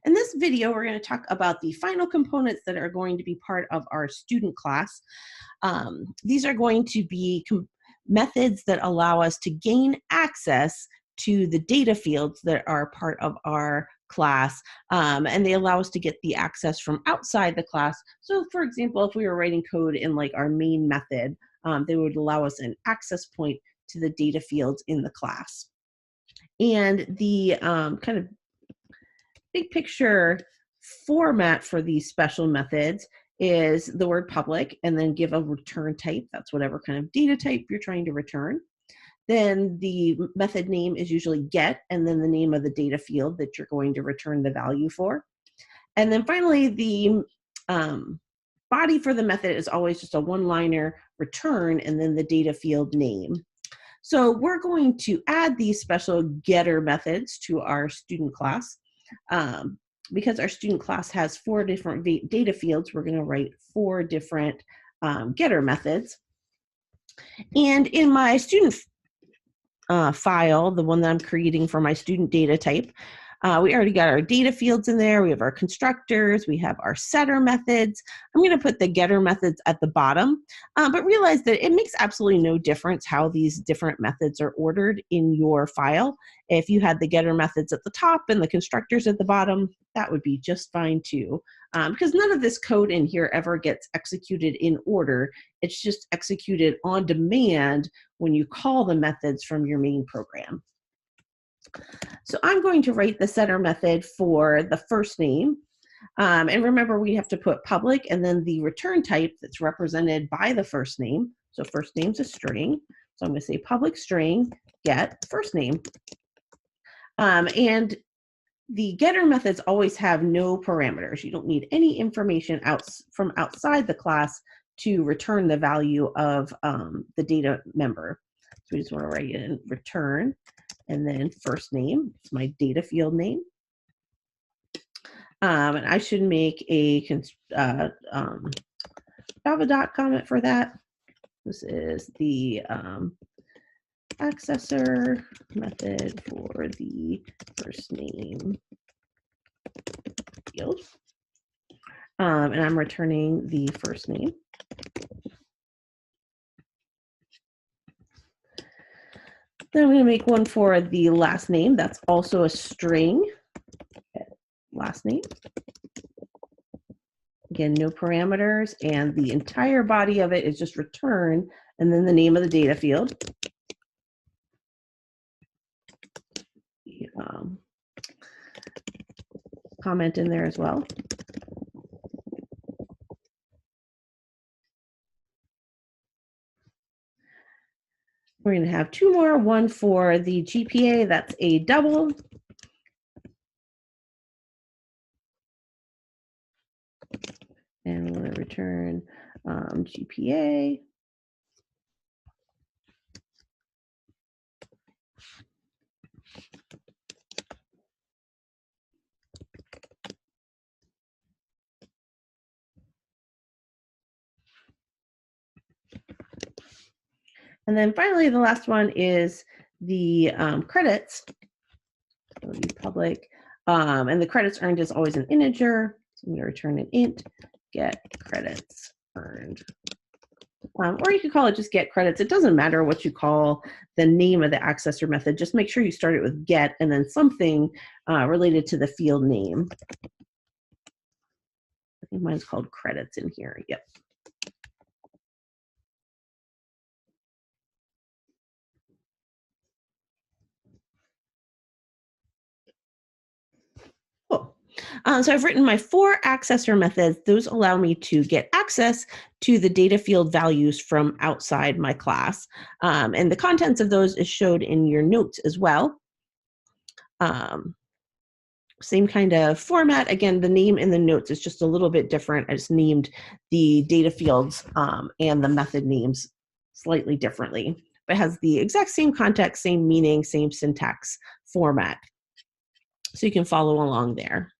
In this video, we're going to talk about the final components that are going to be part of our student class. These are going to be methods that allow us to gain access to the data fields that are part of our class, and they allow us to get the access from outside the class. So for example, if we were writing code in like our main method, they would allow us an access point to the data fields in the class. And the kind of big picture format for these special methods is the word public and then give a return type. That's whatever kind of data type you're trying to return. Then the method name is usually get, and then the name of the data field that you're going to return the value for. And then finally, the body for the method is always just a one-liner return and then the data field name. So we're going to add these special getter methods to our student class. Because our student class has 4 different data fields, we're going to write 4 different getter methods. And in my student file, the one that I'm creating for my student data type, we already got our data fields in there. We have our constructors. We have our setter methods. I'm going to put the getter methods at the bottom, but realize that it makes absolutely no difference how these different methods are ordered in your file. If you had the getter methods at the top and the constructors at the bottom, that would be just fine too, because none of this code in here ever gets executed in order. It's just executed on demand when you call the methods from your main program. So I'm going to write the setter method for the first name. And remember, we have to put public and then the return type that's represented by the first name. So first name's a string. So I'm going to say public string get first name. And the getter methods always have no parameters. You don't need any information from outside the class to return the value of the data member. So we just want to write in return. And then first name, it's my data field name. And I should make a Java dot comment for that. This is the accessor method for the first name field. And I'm returning the first name. Then I'm going to make one for the last name. That's also a string. Last name. Again, no parameters, and the entire body of it is just return, and then the name of the data field. Comment in there as well. We're going to have 2 more, one for the GPA, that's a double. And we're going to return GPA. And then finally, the last one is the credits. So the public, and the credits earned is always an integer. So I'm going to return an int, get credits earned. Or you could call it just get credits. It doesn't matter what you call the name of the accessor method. Just make sure you start it with get and then something related to the field name. I think mine's called credits in here. Yep. So I've written my 4 accessor methods. Those allow me to get access to the data field values from outside my class. And the contents of those is showed in your notes as well. Same kind of format. Again, the name in the notes is just a little bit different. I just named the data fields and the method names slightly differently, but it has the exact same context, same meaning, same syntax format. So you can follow along there.